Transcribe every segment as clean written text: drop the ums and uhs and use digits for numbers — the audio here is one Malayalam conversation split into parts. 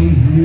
Hi.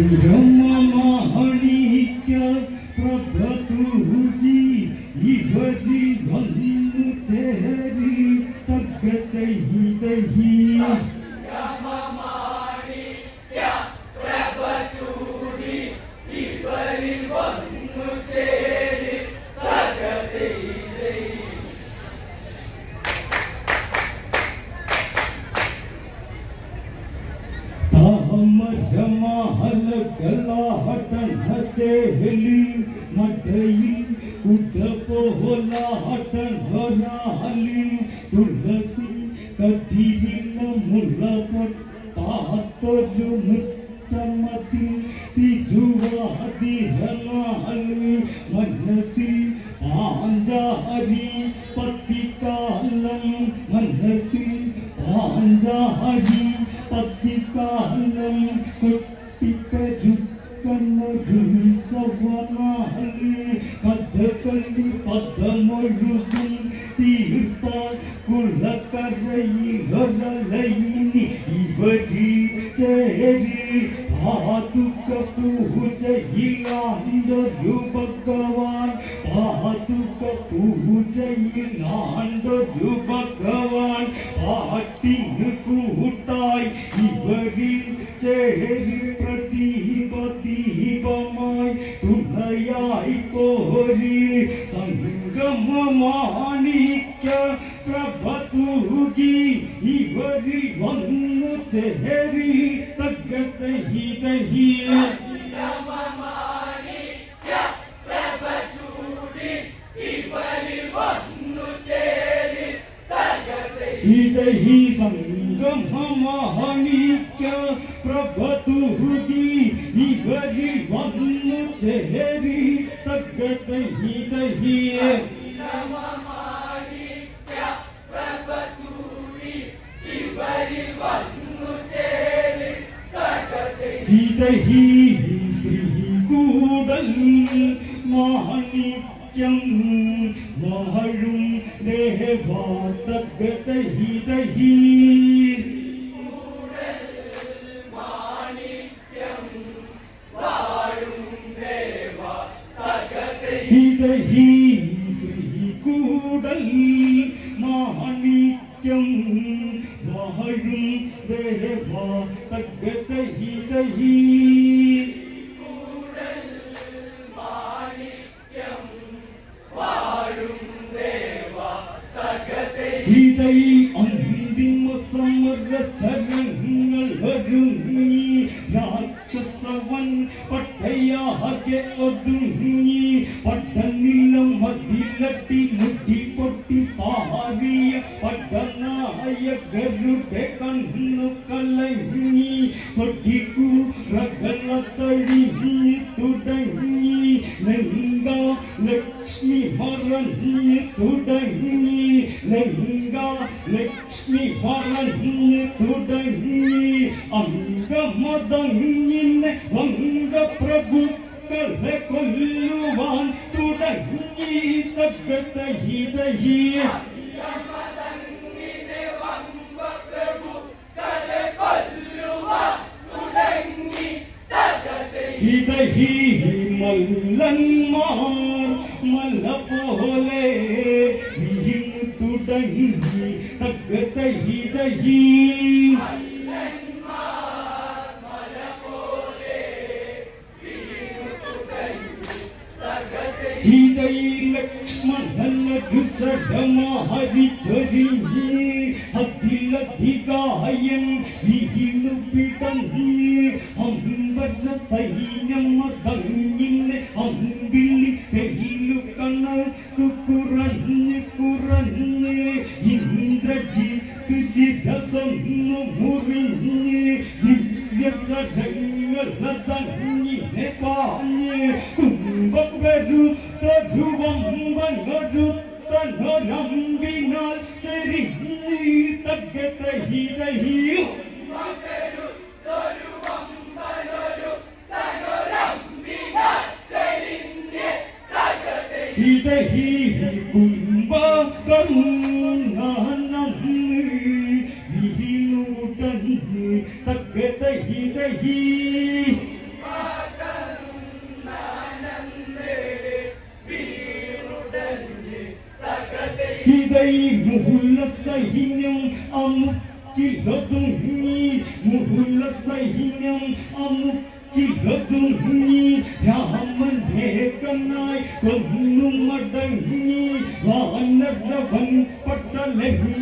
ഹിതൈ മുഹുല്ല സൈന്യം അമുക്കിലൊതുങ്ങി മുഹുല്ല സൈന്യം അമുക്കിലൊതുങ്ങി രാമൻ ഏകനായി കൊന്നു മടങ്ങി വാനരവൻ പട്ടലങ്കിലങ്ങിനെ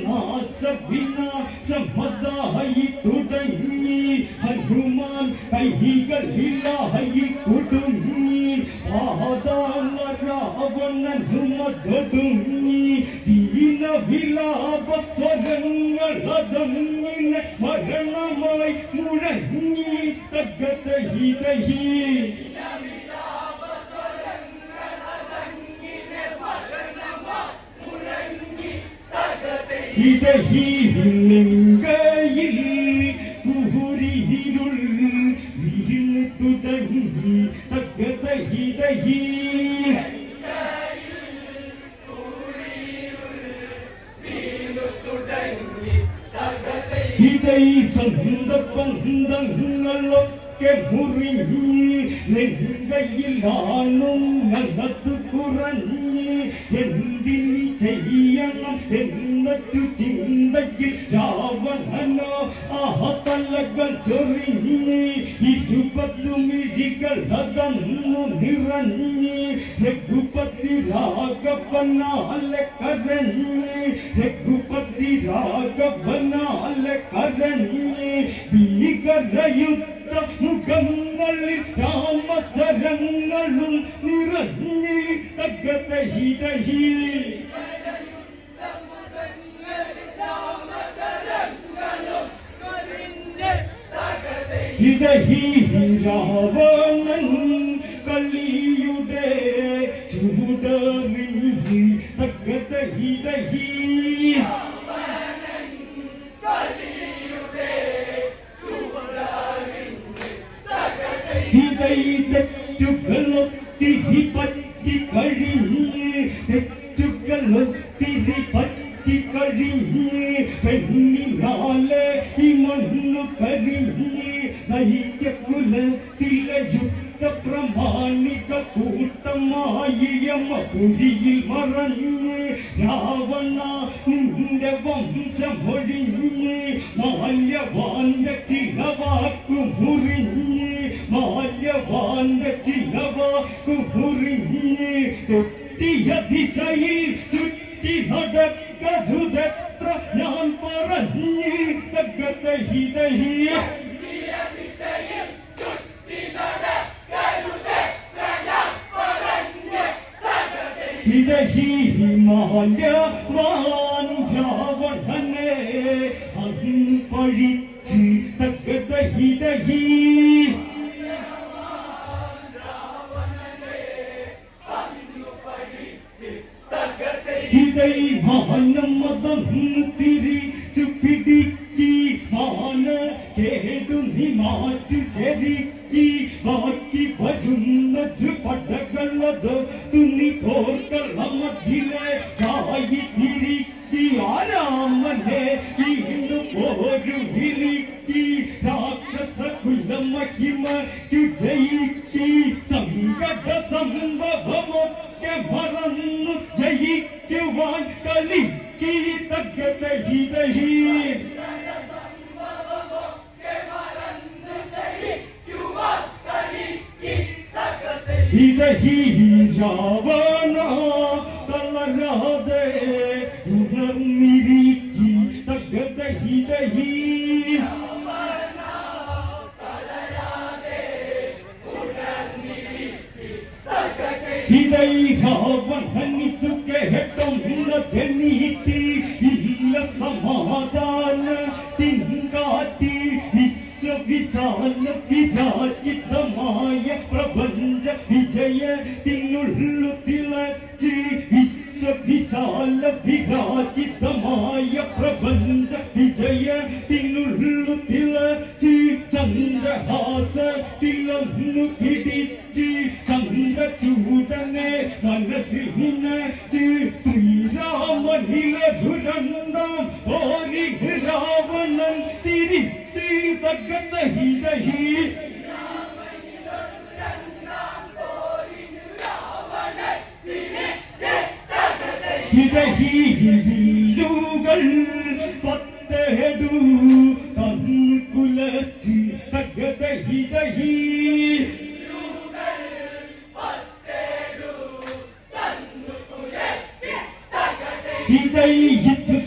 നാശവിനാശമതായി തുടങ്ങി ഹനുമാൻ കൈകളിലായി കുടുങ്ങി പാതാള രാവണനുമതൊടുങ്ങി ദീനവിലാപ സ്വരങ്ങളതങ്ങിനെ മരണമായി മുഴങ്ങി തഗതഹിതഹി ിൽ കുഹുരിരുൾ വീണ് തുടങ്ങി തഗതഹിതഹി ഹിതൈ സന്തപന്തങ്ങളൊക്കെ മുറിഞ്ഞ് നെങ്കയിലാണും നല്ലത് കുറഞ്ഞ് എന്തിന് ചെയ്യണം എന്നൊരു ചിന്തയിൽ രാവണനോ തലകൾ ചൊറിഞ്ഞ് 20 മിഴികൾ അകന്നു നിറഞ്ഞ് രഘുപതി രാഘവനാലെ കരഞ്ഞ് രഘുപതി രാഘവനാലെ കരഞ്ഞ് ഭീകരയുദ്ധ മുഖങ്ങളിൽ രാമസരങ്ങളും നിറഞ്ഞ് തഗതഹിതഹി ഹിതഹി രാവണൻ കലിയുടെ ചൂടറിഞ്ഞ് തഗതഹിതഹി ഹിതൈ തെറ്റുകളൊത്തിരി പറ്റി കഴിഞ്ഞ് തെറ്റുകളൊത്തിരി പറ്റി കഴിഞ്ഞ് പെണ്ണിനാലെ ഈ മണ്ണു കരിഞ്ഞ് ദൈത്യകുലത്തിലെ യുദ്ധ പ്രമാണിക കൂട്ടമായി യമപുരിയിൽ മറഞ്ഞ് രാവണ നിന്റെ വംശമൊഴിഞ്ഞ് മാല്യവാന്റെ ചില വാക്കു മുറിഞ്ഞ് മാല്യവാന്റെ ചില വാക്കു മുറിഞ്ഞ് തെറ്റിയ ദിശയിൽ ചുറ്റി നടക്കരുതെത്ര ഞാൻ പറഞ്ഞ് തഗതഹിതഹി ഹിതഹി മാല്യവാൻ രാവണനെ അന്ന് പഴിച്ച് തഗതഹിതഹി ഹിതൈ മാനം മതന്ന് തിരിച്ചു പിടിക്കി മാന കേടു നീ മാറ്റി ശരിക്കി ബാക്കി വരുന്നൊരു പടകളത് തുണി കോർക്കളമതിലെ കായി തിരിക്കി ആരാമനെ വീണ്ടും ഒരു വിളിക്കി രാക്ഷസ കുലമഹിമു ജയിക്കി സങ്കട സംഭവമൊക്കെ മറന്നു ജയിക്കുവാൻ കളിക്കി തഗതഹിതഹി ഹിതഹി രാവണ തളരാതെ ഉണർന്നിരിക്കി തഗതഹിതഹി ഹിതൈ രാവണനിതു കേട്ടൊന്നതെണീറ്റി ഇല്ല സമാധാന തിങ്കാറ്റി വിശ്വവിശാല വിരാജിതമായ പ്രപഞ്ച വിജയത്തിനുള്ളു തിളച്ച് വിശ്വവിശാല വിരാജിതമായ പ്രപഞ്ച വിജയത്തിനുള്ളു തിളച്ച് ചന്ദ്രഹാസത്തിലൊന്നു പിടിച്ച് ചന്ദ്രചൂടനെ മനസ്സിൽ നിന്നച്ച് ശ്രീരാമനിലെ ദുരന്തം ഓരി രാവണൻ തിരിച്ച് തഗതഹിതഹി വില്ലുകൾ പത്തേടു തന്നു കുലച്ച് തകതഹിതഹി ഇത്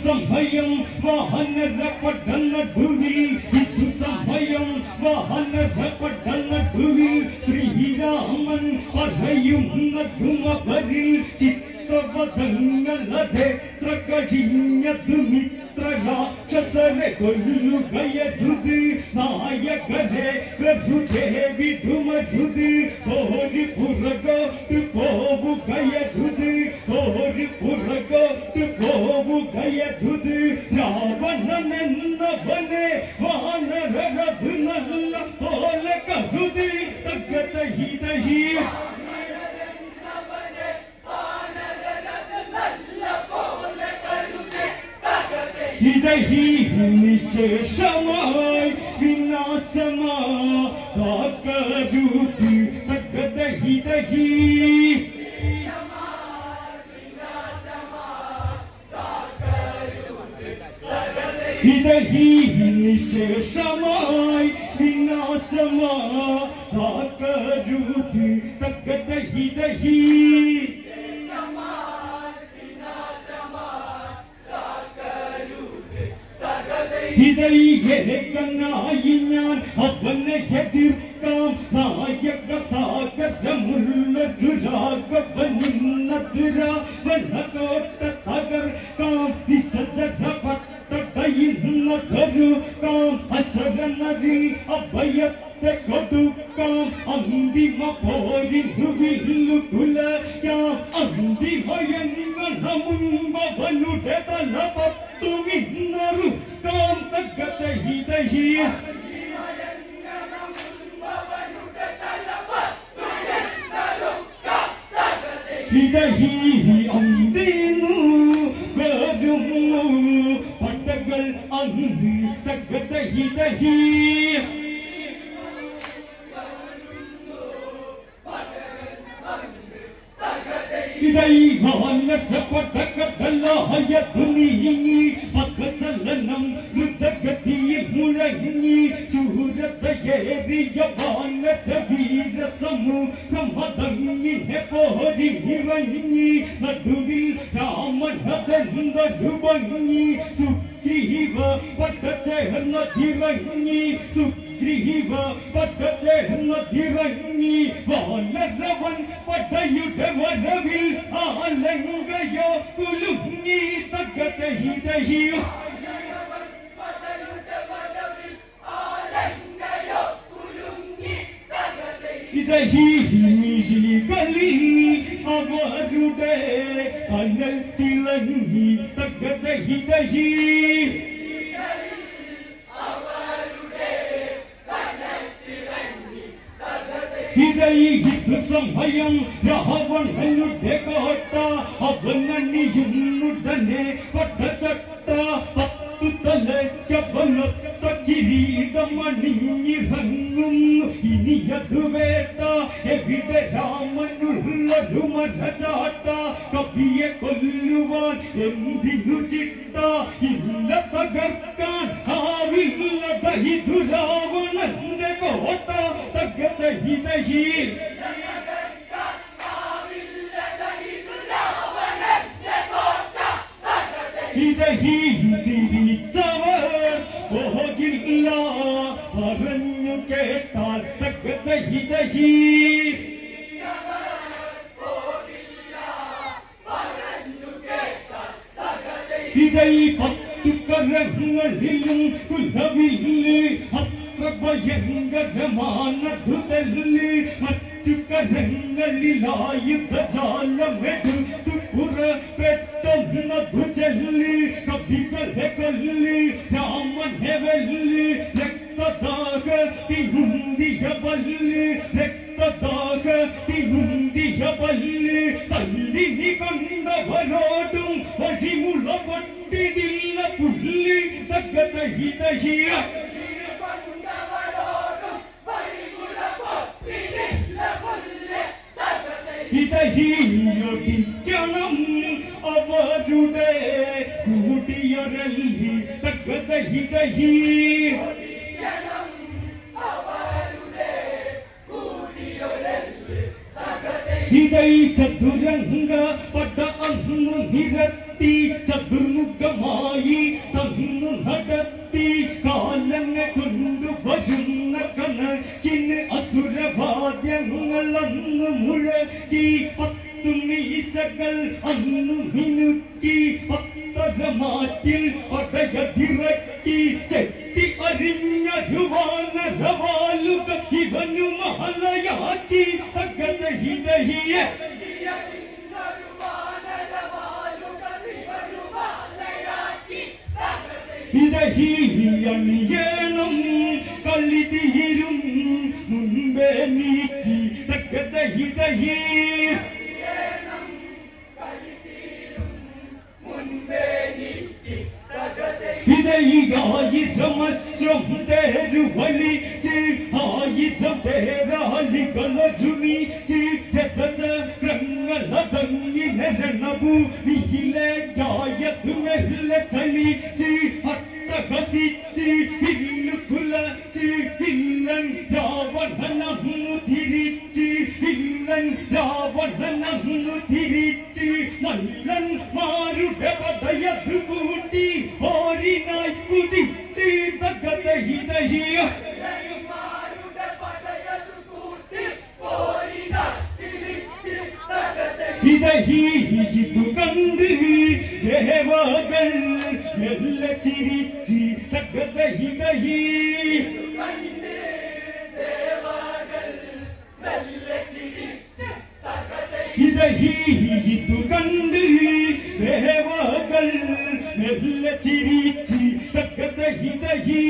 സമയം വാഹനപടനടുവിൽ ഇത് സമയം വാഹനപടനടുവിൽ ശ്രീരാമൻ പറയുന്നതുമവരിൽ ചിത്രവധങ്ങളതെത്ര കഴിഞ്ഞതു മിത്രരാക്ഷസരെ കൊല്ലുകയരുത് നായകരെ വെറുതെ വിടുമരുത് ഒരു പുറകോട്ട് പോവുകയരുത് ഒരു പുറകോട്ട് പോവുകയരുത് രാവണനെന്നവനെ വാനരരത് നല്ല പോലെ കരുതി തകതഹിതഹി ഹിതഹി നിശേഷമായി വിനാശമാകരുത് തകതഹിതഹി ഹിതഹി നിശേഷമായി വിനാശമാകരുത് തകതഹിതഹി ഹിതൈകനായി ഞാൻ അവനെ എതിർക്കാം നായക സാഗരമുള്ളൊരു രാഘവനിന്നതിരാവണകോട്ട തകർക്കാം നിസജരപട്ടടയുന്നതരുക്കാം അശരണരിൽ അഭയത്തെ കൊടുക്കാം അന്തിമ പോരിനു വില്ലുകുലയാം അന്തിമയങ്ങണ മുൻപവനുടെ തലപത്തുമിന്നറു കാം തകതഹിതഹി ഹിതഹി അന്തിന്നു വരുന്നു പട്ടകൾ അന്തി തകതഹിതഹി പക്കചലനം ദ്രുതഗതിയിൽ മുഴങ്ങി ചൂരതയേറിയ വാനരവീരസമൂഹം അതങ്ങിനെ പോരിറങ്ങി നടുവിൽ രാമനതെന്തൊരു ഭംഗി സുഗ്രീവ പട്ടചേർന്നതിറങ്ങി സുഗ്രീവ പട്ടചേർന്നതിറങ്ങി വാനരവൻ പടയുടെ വരവിൽ ആലങ്കയോ കുലുങ്ങി തകതഹിതഹി ികളിൽ അവരുടെ അനൽ തിളങ്ങി തകതഹിതഹി ഇത് സമയം രാവണനുടെ കോട്ട അവനണിയുന്നുടനെ പട്ടചട്ട പത്തു തലയ്ക്കവനൊത്ത കിരീടമണിഞ്ഞിറങ്ങുന്നു ഇനിയതു വേട്ട എവിടെ രാമനുള്ളൊരു മരചാട്ട കവിയെ കൊല്ലുവാൻ എന്തിനു ചിട്ട ഇല്ല തകർക്കാൻ ആവില്ലട ഇതു രാവണന്റെ കോട്ട തകതഹിതഹി ഹിതഹി തിരിച്ചവർ പോകില്ല പറഞ്ഞു കേട്ടാൽ തകതഹിതഹി ഹിതൈ പത്തു കരങ്ങളിലും കുലവില്ല് അത്ര ഭയങ്കരമാനതുതല്ല് മറ്റു കരങ്ങളിലായുധജാലമെടുത്തു പുറപ്പെട്ടൊന്നതു ചെല്ല് കവികളെ കൊല്ല് രാമനെ വെല്ല് രക്തദാഹത്തിനുന്തിയ പല്ല് രക്തദാഹത്തിനുന്തിയ പല്ല് തല്ലിനി കൊണ്ടവരോടും വഴിമുള പൊട്ടിടില്ല പുല്ല് തകതഹിതഹി ഹിതഹിയൊടിക്കണം അവർ കൂടിയൊരല്ലി തക്കതഹിതഹി ഇതൈ ചതുരംഗ പട അന്നു നിരത്തി ചതുർമുഖമായി തന്നു നടത്തി കാലങ്ങൾ കൊണ്ടുവരുന്ന കണക്കിന് അസുരവാദ്യങ്ങൾ അന്ന് മുഴക്കി 10 മീശകൾ അന്നു മിനുക്കി 10 മാറ്റിൽ പടയതിറക്കി ചെത്തി അരിഞ്ഞൊരു വാനരവാലുകൾ ഇവനു മഹലയാക്കി തകതഹിതഹിയെ ഇതഹിയണിയണം കളിതീരും മുൻപേ നീക്കി തകതഹിതഹി ഇതയികായിരമശ്രം തേരുവലിച്ച് 1000 തേരാളികളൊരുമിച്ച് രഥചക്രങ്ങളതങ്ങിനെ രണഭൂമിയിലെ ഗായത്ത് മെല്ലെ ചലിച്ച് അട്ടഹസിച്ച് ഇല്ലു കുലച്ച് ഇല്ലൻ രാവണനന്നു തിരിച്ച് ഇല്ലൻ രാവണനന്നു തിരിച്ച് മല്ലന്മാരുടെ പടയത് കൂട്ടി ഓരിനായി കുതിച്ച് തകതഹിതഹിയ ഇതഹീതു കണ്ട് ദേവകൾ മെല്ലെ ചിരിച്ച് തകതഹിതഹി ഇതഹീതു കണ്ട് ദേവകൾ മെല്ലെ ചിരിച്ച് തകതഹിതഹി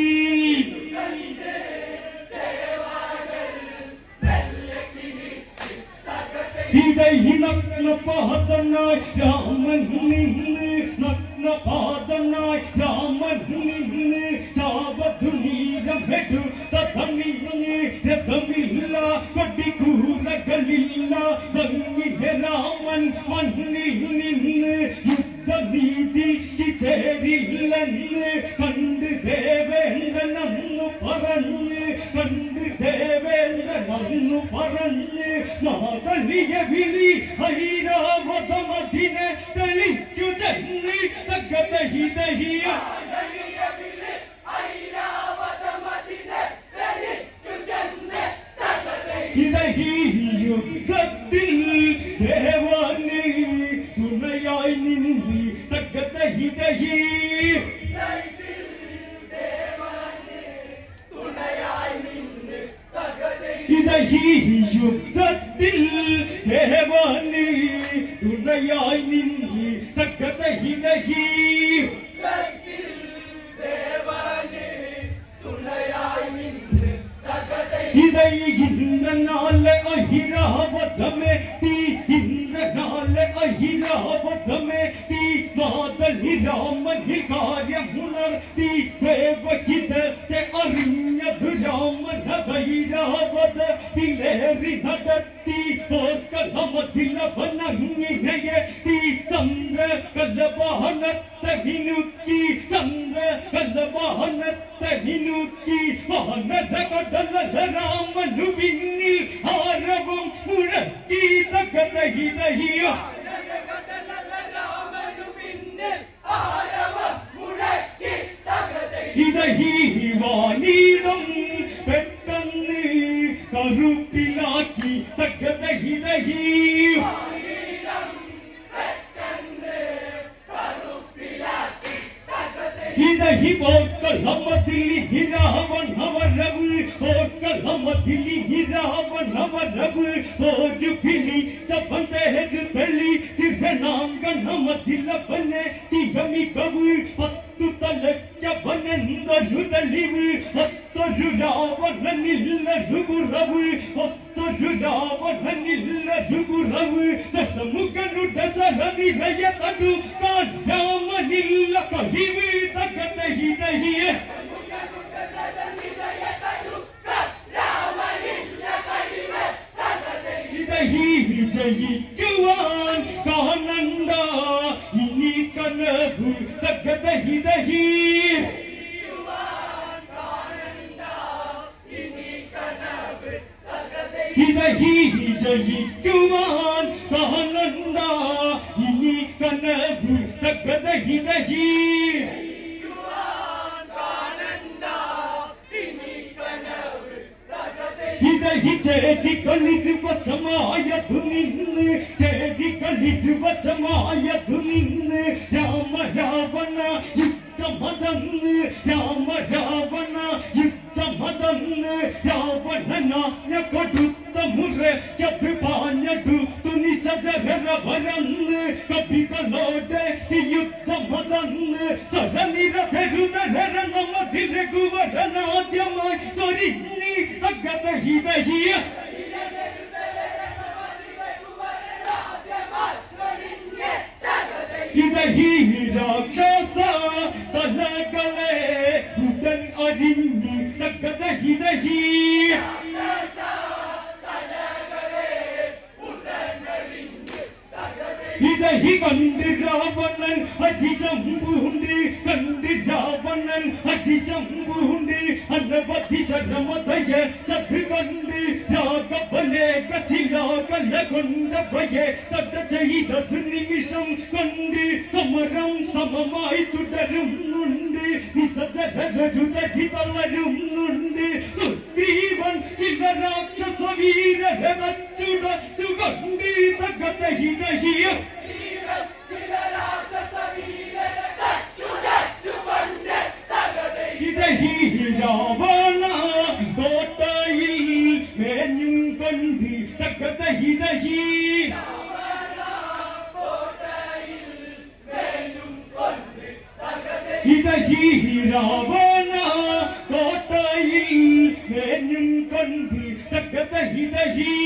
ഇതഹി നഗ്നപാദനായി രാമൻ നിന്ന് നഗ്നപാദനായി രാമൻ നിന്ന് ചാവധുനീരമെടുത്ത തണിഞ്ഞ് രഥമില്ല കൊടിക്കൂറകളില്ല ഭംഗിനെ രാമൻ മണ്ണിൽ നിന്ന് യുദ്ധനീതിക്ക് ചേരില്ലെന്ന് കണ്ട് ദേവേന്ദ്രൻ അന്നു പറഞ്ഞ് കണ്ട് ദേവേന്ദ്രൻ അന്നു പറഞ്ഞ് മാതളിയ വിളി ഐരാവതമതിനെ തെളിക്കു ചെന്ന് തകതഹിതഹിയ ഇതഹി യുദ്ധത്തിൽ ദേവാന് തുണയായി നിന്നി തകതഹിതഹി ഇതഹി യുദ്ധത്തിൽ ദേവാന് തുണയായി നിന്നി തകതഹിതഹി ഇതൈ ഇന്ദ്രനാലെ അഹിരാവതമെത്തി ഇന്ദ്രനാലെ അഹിരാവതമെത്തി മാതളി രാമനിൽ കാര്യമുണർത്തി ദേവഹിതത്തെ അറിഞ്ഞത് രാമന ഐരാവതത്തിലേറി നടത്തി ഓർക്കലമതിലവനങ്ങിനെയെത്തി ചന്ദ്ര കലവാഹനത്തെ മിനുക്കി ചന്ദ്ര കലവാഹനത്തെ മിനുക്കി വാനരകടല രാമനു പിന്നിൽ ആരവം മുഴക്കി തകതഹിതഹിയ ഇതഹി വാനീടം പെട്ടെന്ന് കറുപ്പിലാക്കി തകതഹിതഹി ഇതഹി ഓർക്കലമതിലി രാവണവരവ് ഓർക്കലമതിലി രാവണവരവ് ഒരു പിളി ചപ്പന്തേര് തെളി ചിരണാങ്കണമതിലവനെ തികമികവ് 10 തലയ്ക്കവനെന്തൊരു തെളിവ് 10 രാവണനില്ലൊരു കുറവ് 10 രാവണനില്ലൊരു കുറവ് ദശമുഖനുടെ സരനിരയ തടുക്കാൻ രാമനില്ല കഴിവ് തകതഹിതഹിയെ ഇതഹി ജയിക്കുവാൻ കാണണ്ട ഇനി കനവ് തകതഹി हिदहि हिदहि जयिक्कुवान कानंद इनि कनवु तगद हिदहि हिदहि चेति कलिजुव समायतु निन्नु चेति कलिजुव समायतु निन्नु राम रावण युद्धमदन्नु राम रावण युद्धमदन्नु रावणनाय कटुत्त मुरयतु पान्यतु तुनि सजरर वरन्नु कपिकलोडे युद्धमदन्नु सरनिरथरुदरर नमधिरघुवरनाद्यमाय चोरिन्नि तगद हिदहि हिदहि राक्षस तलगले उदन अरिन्नि तगद हिदहि हिदहि कंदि रावणन अजिशंभुंडि कंदि रावणन अजिशंभुंडि अनवधि सरमदय सद्गंडि रागबले कसिलागल गुंड भये तद चैदत निमिषं कंडि समरं सममाय तुडरुं नुंडि निसजरजुदधि तलरुं नुंडि सुग्रीवन चिर राक्षस वीर रच्चुड चुगंडि तगद हिदहि हिदहि रावण कोटयिल मेन्युं कंडि तगद हिदहि हिदहि रावण कोटयिल मेन्युं कंडि तगद हिदहि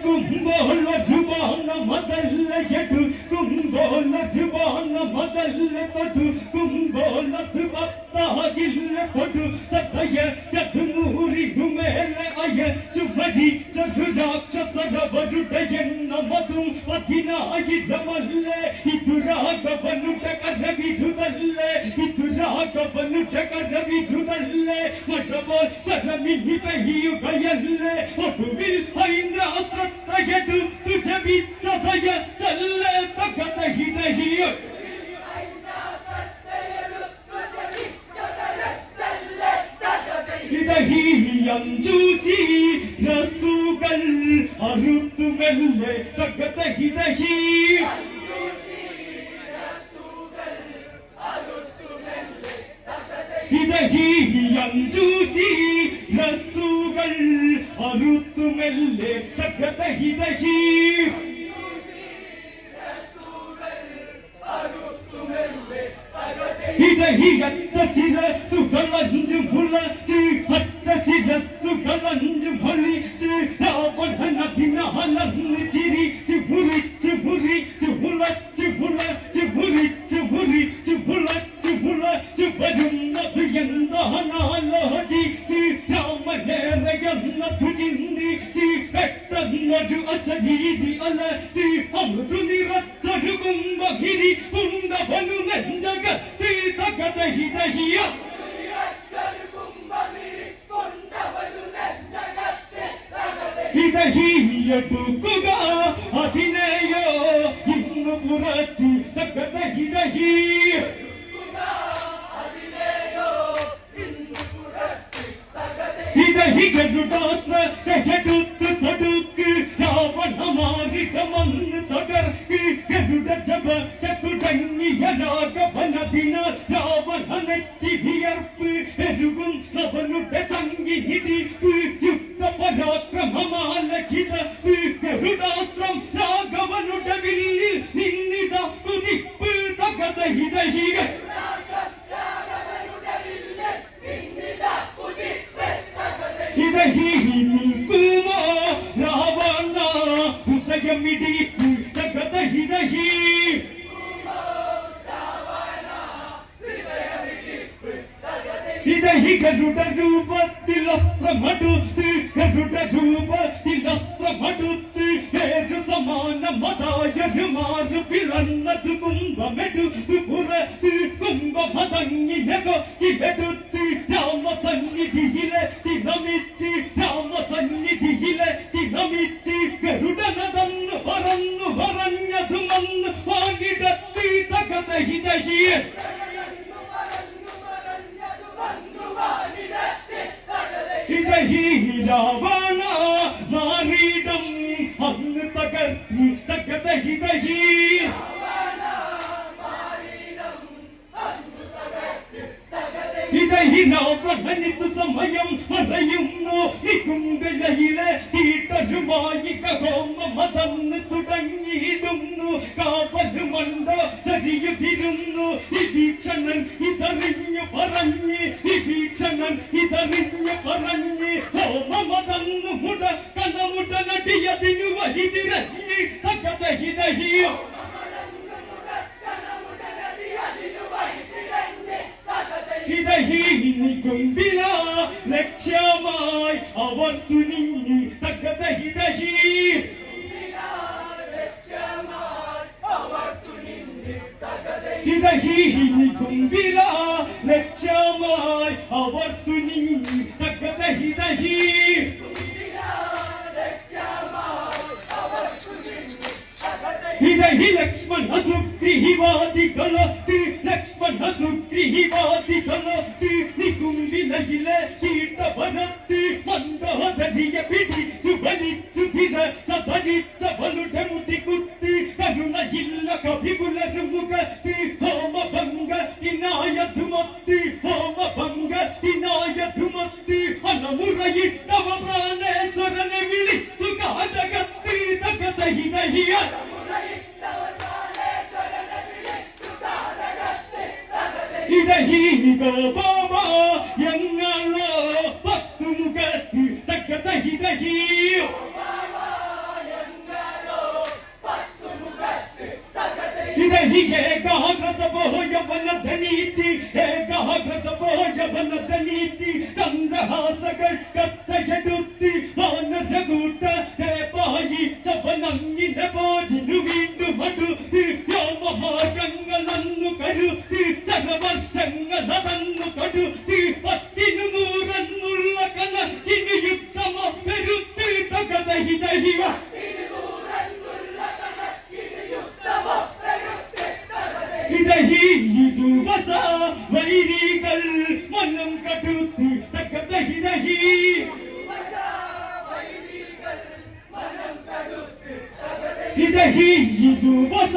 कुंभोल ध्रुवान मदल यटु कुंभोल ध्रुवान मदल तटु कुंभोल ध्रुवत्तागिल पटु ततय चतुनूरि घुमेल अय चुभरि चतु राक्षसर वरुटयन्न मधु पतिनायि रमल्ले इतुरागवनुट करविधुदल्ले इतुरागवनुट करविधुदल्ले मठबोल सरमिनि पहियु गयल्ले ಒಟುವಿಲ್ ಐಂದ್ರಾಸ್ತ್ರತ್ತಯಟು ತುಜ ಬಿಚ್ಚದಯ ಚಲ್ಲೆ ತಗದ ಹಿದಹಿಯ ಹಿದಹಿಯಂಜೂಸಿ ರಸುಗಲ್ ಅರುತ್ತು ಮೆಲ್ಲೆ ತಗದ ಹಿದಹಿ ಹಿದಹಿಯಂಜೂಸಿ ರಸುಗಲ್ ಅರುತ್ತು ಮೆಲ್ಲೆ ತಗದ ಹಿದಹಿ ಹಿದಹಿ ಹತ್ತ ಶಿರಸ್ಸುಗಳಂಜು ಮುಳಚಿ ಹತ್ತ ಶಿರಸ್ಸುಗಳಂಜು ಮೊಳಿಚಿ ರಾವಣನ ದಿನಹಲನ್ನು ಚಿರಿಚಿ ಮುರಿಚಿ ಮುರಿಚಿ ಮುಳಚಿ ಮುಳಚಿ ಮುರಿಚಿ ಮುರಿಚಿ ಮುಳಚಿ ಮುಳಚಿ ಬರುನ್ನದು ಎಂದಹನಾಲೋಚಿಸಿ ರಾಮನೇರಯನ್ನ ತುಜಿಂದಿಸಿ ಪೆಟ್ಟನ್ನರು ಅಸರೀರಿ ಅಲಚಿ ಅವರು ನಿರಚ್ಚರು ಕುಂಭಗಿರಿ ಪುಂಡವನು ನೆಂಜಗತ್ತಿ ತಗದ ಹಿದಹಿಯ ಹಿದಹಿಯಟುಕುಗ ಅಧಿನೇಯೋ ಇನ್ನು ಪುರತಿ ತಗದ ಹಿದಹಿ ಹಿದಹಿ ಗಜುಡಾತ್ರ ತೆಗೆದುತ್ತು ತಡುಕು ರಾವಣ ಮಾರಿಕ ಮಣ್ಣು ತಗರ್ಕು ಗರುಡ ಜಬ ಕೆತ್ತುಡಂಗಿಯ ರಾಗವನ ದಿನ ರಾವಣ ನೆಟ್ಟಿ ವಿಯರ್ಪು ಎರುಗುಂ ಅವನುಟ ಚಂಗಿ ಹಿಡಿಪು ಯುಕ್ತ ಪರಾಕ್ರಮ ಮಾಲಕಿದ ಗರುಡಾಸ್ತ್ರಂ ರಾಘವನುಟ ವಿಲ್ಲಿ ನಿನ್ನಿದ ಕುದಿಪ್ಪು ತಗದ ಹಿದಹಿಗ ಹಿದಹಿ ನಿಲ್ಕುಮ ರಾವಣ ಹೃದಯ ಮಿಡಿಪು ತಗದ ಹಿದಹಿ ಹಿದಹಿ ಗರುಡ ರೂಪತ್ತಿಲಸ್ತ್ರ ಮಡುತ್ತು ಗರುಡ ರೂಪತ್ತಿಲಸ್ತ್ರ ಮಡುತ್ತು പേരു സമാനമതായൊരുമാറു പിളർന്നത് കുംഭമെടുത്ത് പുറത്ത് കുംഭമതങ്ങിനകോ ഇവെടുത്ത് രാമസന്നിധിയിലെ തിനമിച്ച് രാമസന്നിധിയിലെ തിനമിച്ച് ഗരുഡനതന്ന് പറന്നു പറഞ്ഞതു മന്ന് വാങ്ങിടത്ത് തകതഹിതഹിയ ഇതഹി രാവണ മാറിടം അന്ന് തകർത്തി തകതഹിതഹി ഇതഹി രാവണനിത് സമയം അറിയുന്നു ഈ കുംഭലയിലെ തീട്ടരുമായി ഹോമ മതന്ന് തുടങ്ങിയിടുന്നു കാവലുമണ്ട ചരിയുതിരുന്നു വിഭീഷണൻ ഇതറിഞ്ഞു പറഞ്ഞ് വിഭീഷണൻ ഇതറിഞ്ഞു പറഞ്ഞ് ഹോമ മതന്നു കണമുടനടിയതിനു വഹിതിരഞ്ഞ് തകതഹിതഹിയോ ഇതഹീനി കുംഭില ലക്ഷ്യമായി അവർ തുനിഞ്ഞ് തകതഹിതഹി ഇതഹീനി കുംഭില ലക്ഷ്യമായി അവർ തുനിഞ്ഞ് തകതഹിതഹി ഇതഹി ലക്ഷ്മണ സുഗ്രീവാദികളത്ത് ലക്ഷ്മണ സുഗ്രീവാദികളത്ത് നികുംഭിലയിലെ കീട്ടവനത്ത് മന്ദോദരിയെ പിടിച്ചു വലിച്ചു ധിര സധരിച്ച വലുടെ മുടികുത്ത് കരുണയില്ല കവികുലരുമുഖത്ത് ഹോമഭംഗത്തിനായതുമത്ത് ഹോമഭംഗത്തിനായതുമത്ത് അനമുറയിട്ടവ പ്രാണേശ്വരനെ വിളിച്ചു കാടകത്ത് തകതഹിതഹിയ ഇതഹി ഗോപാബ ഞങ്ങളോ പത്തുമുഖത്ത് തകതഹിതഹി ഇതഹി ഏകാഗ്രത പോയവനധനീറ്റി ഏകാഗ്രത പോയവനധനീറ്റി ചന്ദ്രഹാസകൾ കത്തയെടുത്ത് വാനരകൂട്ട പായി ചവനങ്ങിനെ പോജിനു വീണ്ടും അടുത്ത് വ്യോമഭാഗങ്ങളന്നു കരുത്ത് ചരവർഷങ്ങൾ നടന്നു കടുത്ത് 10 100 കണക്കിന് യുദ്ധമോ പെരുത്ത് തകതഹിതഹിവ ഇതഹി ദിവസ വൈരികൾ മനം കടുത്ത് തകതഹിതഹി ഇതഹി ദിവസ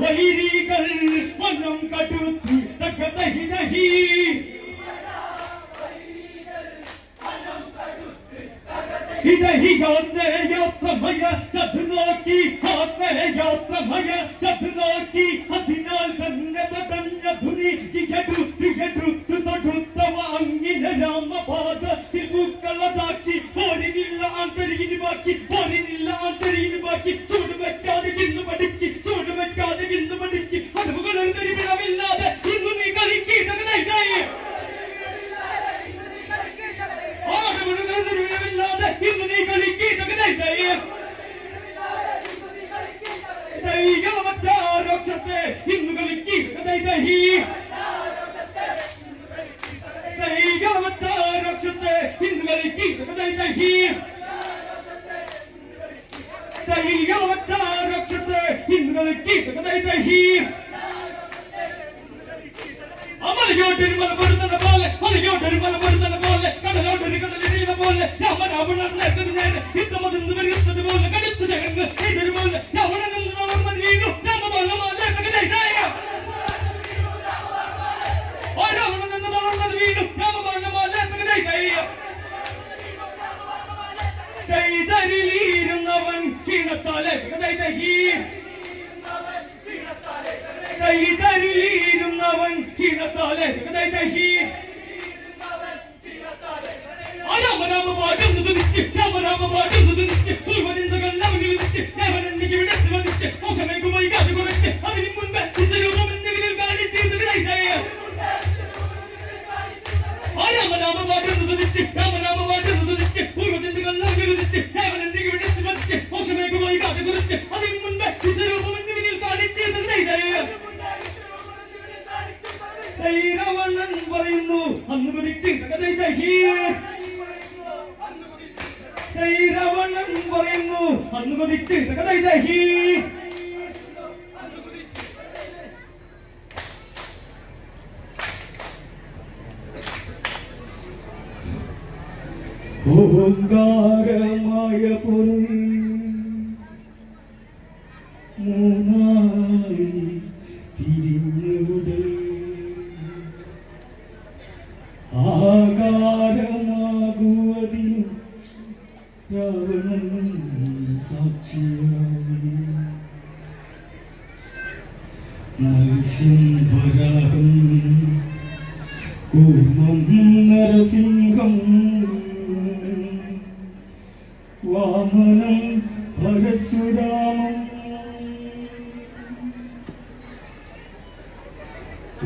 വൈരികൾ മനം കടുത്ത് തകതഹിതഹി ഇതഹി യാത്രമയ ചതുനോക്കി യാത്രമയ ചതുനോക്കി അതിനാൽ തന്നെ തടഞ്ഞ ധുനി എടുത്ത് തൊടുത്ത വാങ്ങിന രാമപാദത്തിൽ പൂക്കളതാക്കി പോരിനില്ല ആന്തരികിന് ബാക്കി പോരിനില്ല ആന്തരികിന് ബാക്കി ചൂട് വെക്കാതെ ഇന്ന് പഠിക്ക് ചൂട് വെക്കാതെ ഇന്ന് പഠിക്ക് അറിവുകളൊരു തരിവിടമില്ലാതെ ഇന്ന് നീ കളിക്ക് തകതായി ഇന്ന് നീ കളിക്ക് തകതായി ദൈവവറ്റാരോക്ഷത്തെ ഇന്ന് കളിക്ക് തകതായി ദൈവവറ്റാരോക്ഷത്തെ ഇന്ന് കളിക്ക് തകതായി ദൈവവറ്റാരോക്ഷത്തെ ഇന്ന് കളിക്ക് തകതായി അമരയോട്ടൊരു മലമരുന്ന പോലെ മലയോട്ടൊരു മലമരുന്ന പോലെ കടലോട്ടൊരു കടലിനെ പോലെ രാമരാവണർന്നേറ്റത് നേരെ യുദ്ധമതിന്ന് വരുന്നത് പോലെ കടുത്ത് ജഗന്ന് ഇതൊരു പോലെ രാവണൻ നിന്ന് തളർന്നത് വീണു രാമബോധമാലേ തകതായി രാവണൻ നിന്ന് തളർന്നത് വീണു രാമബോധമാലേ തകതായി കൈതരിലിരുന്നവൻ ക്ഷീണത്താലെ തകതായി കൈതരിലിരുന്നവൻ ക്ഷീണത്താലെ തകതായി രാമരാമ പാടുന്നു തുനിച്ച് രാമരാമ പാടുന്നു തുനിച്ച് പൂർവ്വനിന്ദകൾ അവന് വിധിച്ച് ദേവനെണ്ണിക്ക് വിടത്ത് വധിച്ച് മോശമേക്കുമായി കാത് കുറച്ച് അതിന് മുൻപ് വിശ്വരൂപം എന്നിവരിൽ കാണിച്ച് തകതായി രാമരാമ പാടുന്നു തുനിച്ച് രാമരാമ പാടുന്നു തുനിച്ച് പൂർവ്വനിന്ദകൾ അവന് വിധിച്ച് ദേവനെണ്ണിക്ക് വിടത്ത് വധിച്ച് കുറിച്ച് മോക്ഷമേഘമായി കാത്തു കുറിച്ച് അതിന് മുൻപ് വിശ്വരൂപം എന്നിവനിൽ കാണിച്ചിരുന്നത് രാവണൻ പറയുന്നു അന്ന് കുതിച്ച് രാവണൻ പറയുന്നു അന്ന് കുതിച്ച് ഓങ്കാരമായ പൊരുൾ മൂന്നായി തിരിഞ്ഞുവിടെ ആകാരമാകുവതിനും രാവണൻ സാക്ഷിയായി മത്സ്യം വരാഹം കൂർമ്മം നരസിംഹം വാമനം പരശുരാമം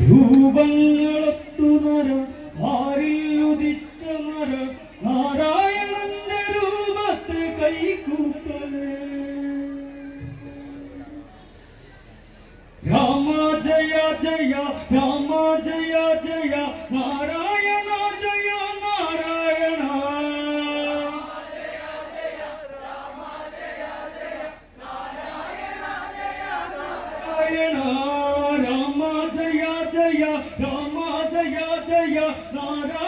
രൂപങ്ങളൊത്തു നര ആരിൽ ഉദിച്ച നര നാരായണന്റെ രൂപത്തെ കൈകൂത്തത് രാമ ജയ ജയ രാമ ജയ ജയ നാരായണ ജയ നാരായണ राम जय जय राम जय जय नारायण